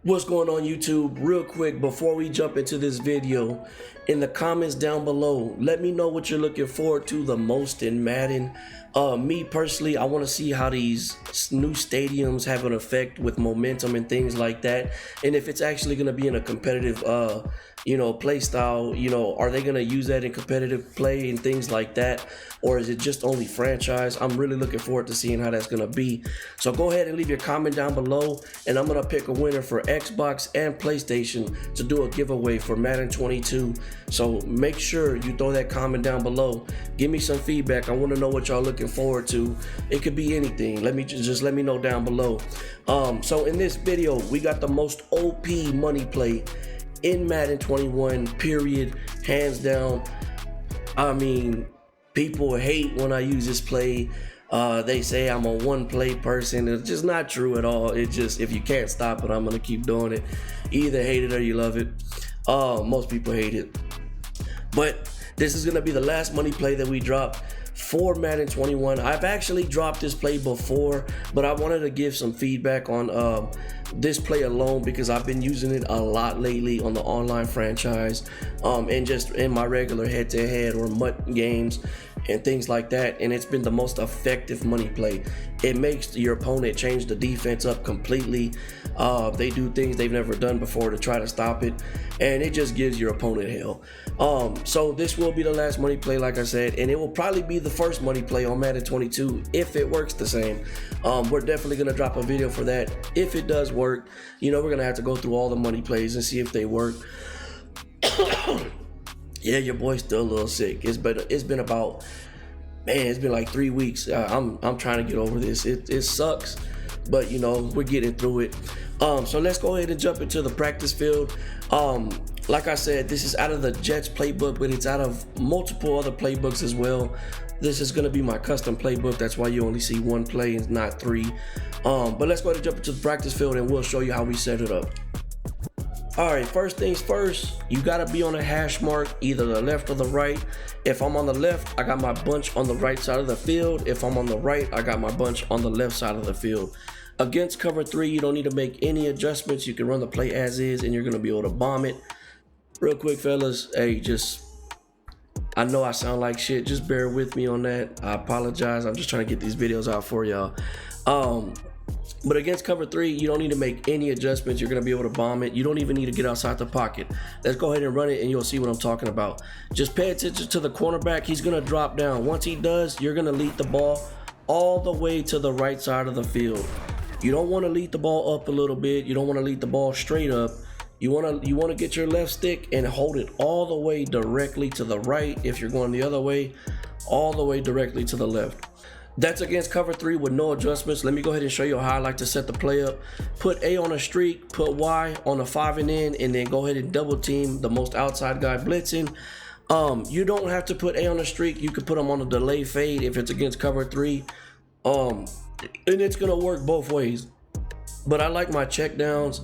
What's going on YouTube? Real quick before we jump into this video, in the comments down below, let me know what you're looking forward to the most in Madden. Me personally, I want to see how these new stadiums have an effect with momentum and things like that, and if it's actually going to be in a competitive play style. Are they going to use that in competitive play and things like that, or is it just only franchise? I'm really looking forward to seeing how that's going to be. So go ahead and leave your comment down below, and I'm going to pick a winner for Xbox and PlayStation to do a giveaway for Madden 22. So make sure you throw that comment down below. Give me some feedback. I want to know what y'all looking forward to. It could be anything. Let me know down below. So in this video, we got the most OP money play in Madden 21, period, hands down. I mean, people hate when I use this play. They say I'm a one play person. It's just not true at all. It just, if you can't stop it, I'm gonna keep doing it. You either hate it or you love it. Most people hate it. But this is gonna be the last money play that we drop for Madden 21. I've actually dropped this play before, but I wanted to give some feedback on this play alone because I've been using it a lot lately on the online franchise, and just in my regular head-to-head or MUT games and things like that, and it's been the most effective money play. It makes your opponent change the defense up completely. They do things they've never done before to try to stop it, and it just gives your opponent hell. So this will be the last money play, like I said, and it will probably be the first money play on Madden 22 if it works the same. We're definitely gonna drop a video for that if it does work. We're gonna have to go through all the money plays and see if they work. Yeah, your boy's still a little sick. It's been about, man, it's been like 3 weeks. I'm trying to get over this. It sucks, but we're getting through it. So let's go ahead and jump into the practice field. Like I said, this is out of the Jets playbook, but it's out of multiple other playbooks as well. This is going to be my custom playbook. That's why you only see one play and not three. But let's go ahead and jump into the practice field and we'll show you how we set it up. All right, first things first, you got to be on a hash mark, either the left or the right. If I'm on the left, I got my bunch on the right side of the field. If I'm on the right, I got my bunch on the left side of the field. Against cover 3, you don't need to make any adjustments. You can run the play as is and you're going to be able to bomb it. Real quick, fellas, hey, I know I sound like shit. Just bear with me on that. I apologize. I'm just trying to get these videos out for y'all. But against cover 3, you don't need to make any adjustments. You're going to be able to bomb it. You don't even need to get outside the pocket. Let's go ahead and run it and you'll see what I'm talking about. Just pay attention to the cornerback. He's going to drop down. Once he does, you're going to lead the ball all the way to the right side of the field. You don't want to lead the ball up a little bit. You don't want to lead the ball straight up. You want to get your left stick and hold it all the way directly to the right. If you're going the other way, all the way directly to the left. That's against cover 3 with no adjustments. Let me go ahead and show you how I like to set the play up. Put A on a streak, put Y on a 5 and in, and then go ahead and double team the most outside guy blitzing. You don't have to put A on a streak. You can put them on a delay fade if it's against cover 3. And it's gonna work both ways. But I like my check downs.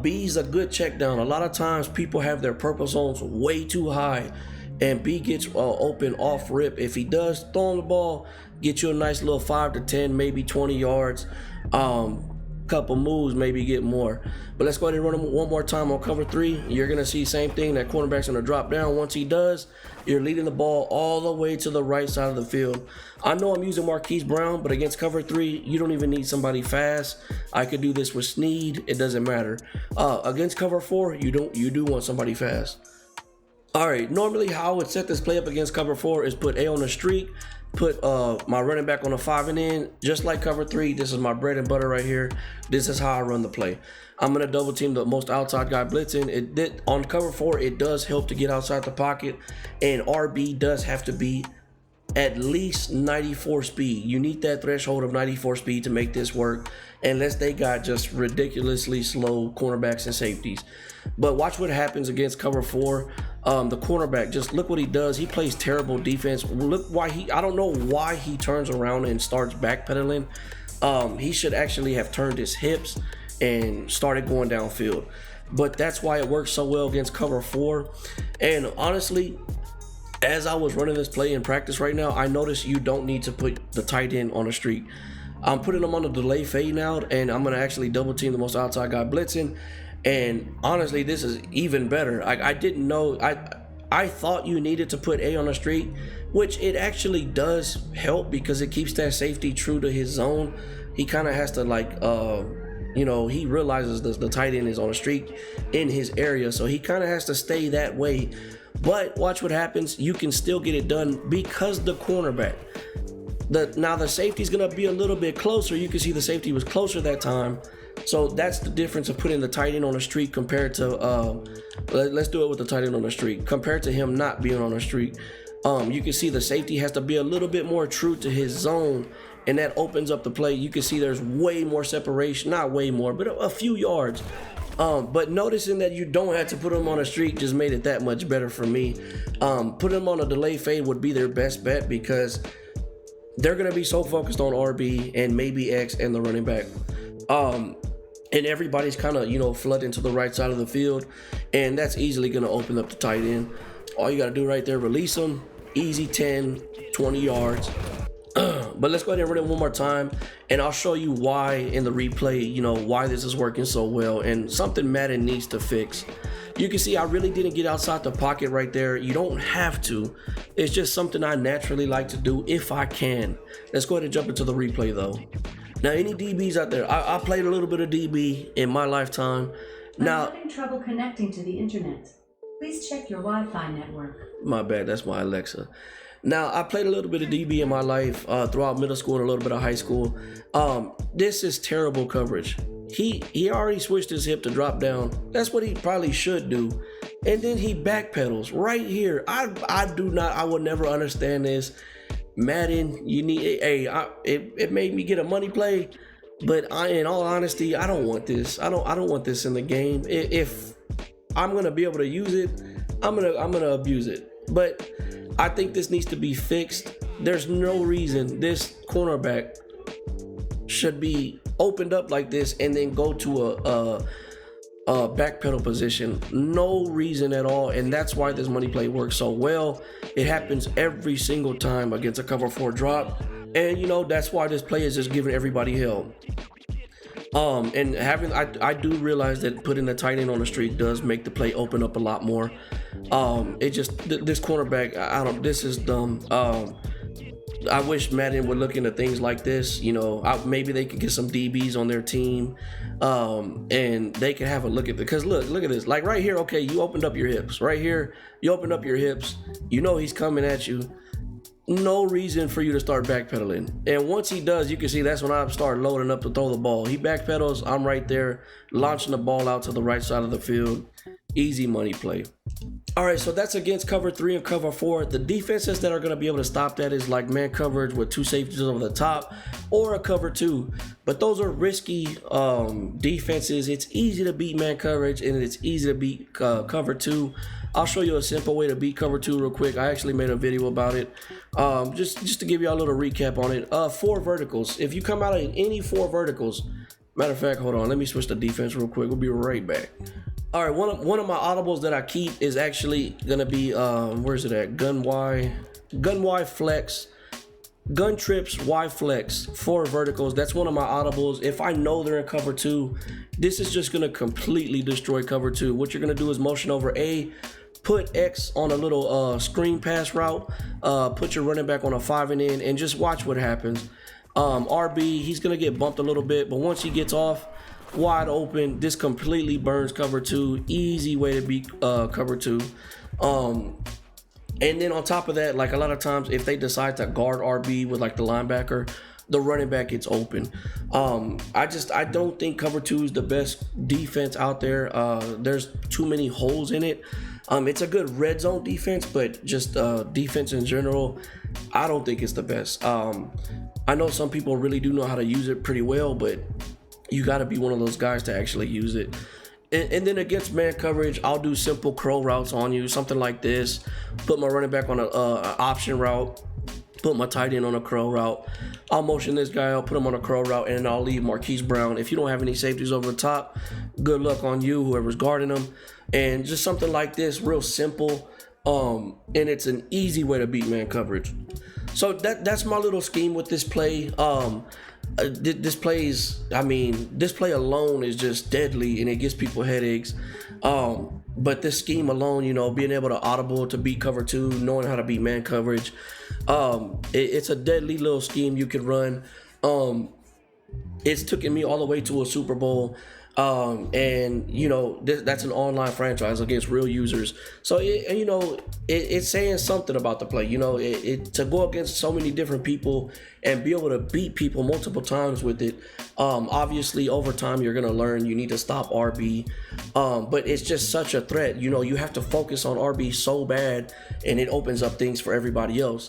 B's a good check down. A lot of times people have their purple zones way too high and B gets open off rip. If he does throw on the ball, get you a nice little 5 to 10, maybe 20 yards. Couple moves, maybe get more. But let's go ahead and run him one more time on cover 3. You're gonna see same thing. That cornerback's gonna drop down. Once he does, you're leading the ball all the way to the right side of the field. I know I'm using Marquise Brown, but against cover 3, you don't even need somebody fast. I could do this with Snead. It doesn't matter. Against cover 4, you do want somebody fast. All right, normally how I would set this play up against cover 4 is put A on a streak, put my running back on a 5 and in, just like cover 3. This is my bread and butter right here. This is how I run the play. I'm gonna double team the most outside guy blitzing. On cover 4, it does help to get outside the pocket, and RB does have to be at least 94 speed. You need that threshold of 94 speed to make this work, unless they got just ridiculously slow cornerbacks and safeties. But watch what happens against cover 4. The cornerback, just look what he does. He plays terrible defense. Look why I don't know why he turns around and starts backpedaling. He should actually have turned his hips and started going downfield. But that's why it works so well against cover 4. And honestly, as I was running this play in practice right now, I noticed you don't need to put the tight end on a streak. I'm putting him on the delay fade now, and I'm gonna actually double team the most outside guy blitzing. And honestly, this is even better. I didn't know. I thought you needed to put A on the streak, which it actually does help because it keeps that safety true to his zone. He kind of has to he realizes the tight end is on a streak in his area, so he kind of has to stay that way. But watch what happens. You can still get it done because the cornerback. Now the safety's gonna be a little bit closer. You can see the safety was closer that time. So that's the difference of putting the tight end on a streak compared to let's do it with the tight end on a streak compared to him not being on a streak. You can see the safety has to be a little bit more true to his zone, and that opens up the play. You can see there's way more separation, not way more, but a few yards. But noticing that you don't have to put him on a streak just made it that much better for me. Putting him on a delay fade would be their best bet because they're going to be so focused on RB and maybe X and the running back. And everybody's kind of, flooding to the right side of the field, and that's easily going to open up the tight end. All you got to do right there, release them, easy 10, 20 yards. But let's go ahead and run it one more time, and I'll show you why in the replay, why this is working so well and something Madden needs to fix. You can see I really didn't get outside the pocket right there. You don't have to. It's just something I naturally like to do if I can. Let's go ahead and jump into the replay though. Now, any DBs out there, I played a little bit of DB in my lifetime. Now, I'm having trouble connecting to the internet. Please check your Wi-Fi network. My bad, that's my Alexa. Now, I played a little bit of DB in my life throughout middle school and a little bit of high school. This is terrible coverage. He already switched his hip to drop down. That's what he probably should do. And then he backpedals right here. I would never understand this. Madden, you need it made me get a money play, but in all honesty, I don't want this. I don't want this in the game. If I'm gonna be able to use it, I'm gonna abuse it. But I think this needs to be fixed. There's no reason this cornerback should be opened up like this and then go to a backpedal position. No reason at all, and that's why this money play works so well. It happens every single time against a cover 4 drop, and that's why this play is just giving everybody hell. And I do realize that putting the tight end on the streak does make the play open up a lot more. This cornerback, this is dumb. I wish Madden would look into things like this. Maybe they could get some DBs on their team, and they can have a look at it. Because look at this. Like right here, okay, you opened up your hips. Right here, you opened up your hips. He's coming at you. No reason for you to start backpedaling. And once he does, you can see that's when I start loading up to throw the ball. He backpedals, I'm right there, launching the ball out to the right side of the field. Easy money play. All right, so that's against cover 3 and cover 4. The defenses that are going to be able to stop that is like man coverage with 2 safeties over the top or a cover 2. But those are risky defenses. It's easy to beat man coverage and it's easy to beat cover 2. I'll show you a simple way to beat cover 2 real quick. I actually made a video about it. Just to give you a little recap on it. 4 verticals. If you come out of any 4 verticals, matter of fact, hold on. Let me switch the defense real quick. We'll be right back. All right, one of my audibles that I keep is actually gonna be where's it at? Gun Y flex, gun trips Y flex, 4 verticals. That's one of my audibles. If I know they're in cover 2, this is just gonna completely destroy cover 2. What you're gonna do is motion over A, put X on a little screen pass route, put your running back on a 5 and in, and just watch what happens. RB, he's gonna get bumped a little bit, but once he gets off wide open, this completely burns cover 2. Easy way to beat cover 2. And then on top of that, like a lot of times if they decide to guard RB with like the linebacker, the running back gets open. I don't think cover 2 is the best defense out there. There's too many holes in it. It's a good red zone defense, but just defense in general, I don't think it's the best. I know some people really do know how to use it pretty well, but you got to be one of those guys to actually use it. And then against man coverage, I'll do simple curl routes on you, something like this. Put my running back on an option route. Put my tight end on a curl route. I'll motion this guy out, put him on a curl route, and I'll leave Marquise Brown. If you don't have any safeties over the top, good luck on you, whoever's guarding them. And just something like this, real simple. And it's an easy way to beat man coverage. So that's my little scheme with this play. this play alone is just deadly, and it gives people headaches. But this scheme alone, you know, being able to audible to beat cover 2, knowing how to beat man coverage, it's a deadly little scheme you can run. It's taken me all the way to a Super Bowl. And you know, that's an online franchise against real users. So it's saying something about the play. You know, to go against so many different people and be able to beat people multiple times with it. Obviously over time you're gonna learn you need to stop RB. But it's just such a threat. You know, you have to focus on RB so bad, and it opens up things for everybody else.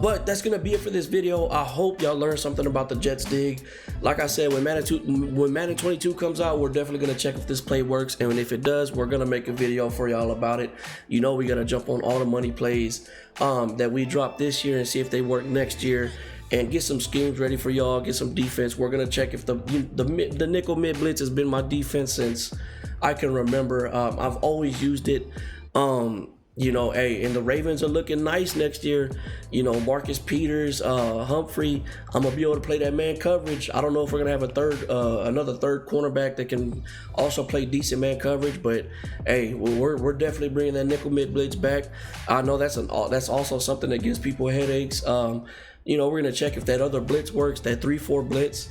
But that's gonna be it for this video. I hope y'all learned something about the Jets dig. Like I said, when Madden 22 comes out, we're definitely gonna check if this play works, and if it does, we're gonna make a video for y'all about it. You know, we gotta jump on all the money plays that we dropped this year and see if they work next year, and get some schemes ready for y'all, get some defense. We're gonna check if the nickel mid blitz has been my defense since I can remember. I've always used it. You know, hey, and the Ravens are looking nice next year. You know, Marcus Peters, Humphrey. I'm gonna be able to play that man coverage. I don't know if we're gonna have another third cornerback that can also play decent man coverage, but hey, we're definitely bringing that nickel mid blitz back. I know that's also something that gives people headaches. You know, we're gonna check if that other blitz works, that 3-4 blitz.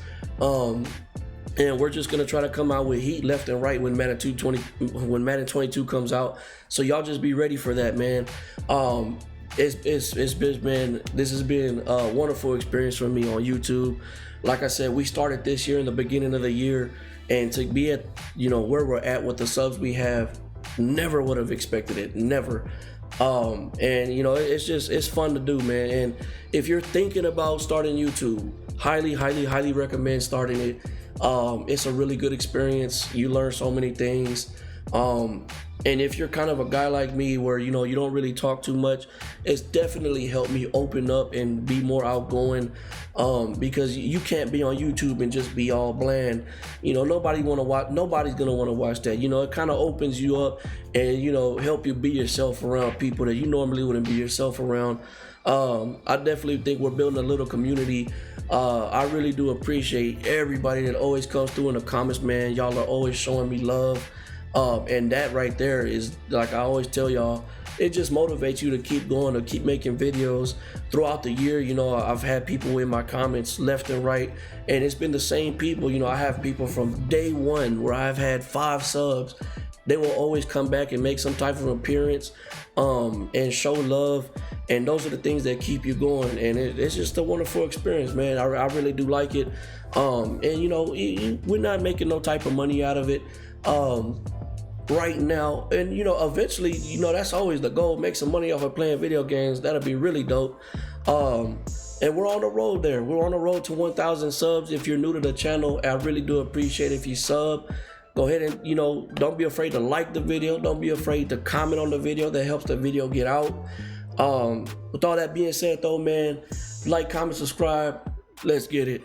And we're just gonna try to come out with heat left and right when Madden 22 comes out. So y'all just be ready for that, man. This has been a wonderful experience for me on YouTube. Like I said, we started this year in the beginning of the year, and to be at, you know, where we're at with the subs we have, never would have expected it, never. And you know, it's fun to do, man. And if you're thinking about starting YouTube, highly recommend starting it. It's a really good experience. You learn so many things. And if you're kind of a guy like me where, you know, you don't really talk too much, it's definitely helped me open up and be more outgoing. Because you can't be on YouTube and just be all bland. You know, nobody's gonna want to watch that. You know, it kind of opens you up and, you know, help you be yourself around people that you normally wouldn't be yourself around. I definitely think we're building a little community. I really do appreciate everybody that always comes through in the comments, man. Y'all are always showing me love. And that right there is, like I always tell y'all, it just motivates you to keep going, to keep making videos throughout the year. You know, I've had people in my comments left and right, and it's been the same people. You know, I have people from day one where I've had 5 subs. They will always come back and make some type of appearance, and show love. And those are the things that keep you going. And it's just a wonderful experience, man. I really do like it. And you know, we're not making no type of money out of it right now. And you know, eventually, you know, that's always the goal, make some money off of playing video games. That'll be really dope. And we're on the road there. We're on the road to 1,000 subs. If you're new to the channel, I really do appreciate if you sub. Go ahead and, you know, don't be afraid to like the video. Don't be afraid to comment on the video. That helps the video get out. With all that being said though, man, like, comment, subscribe. Let's get it.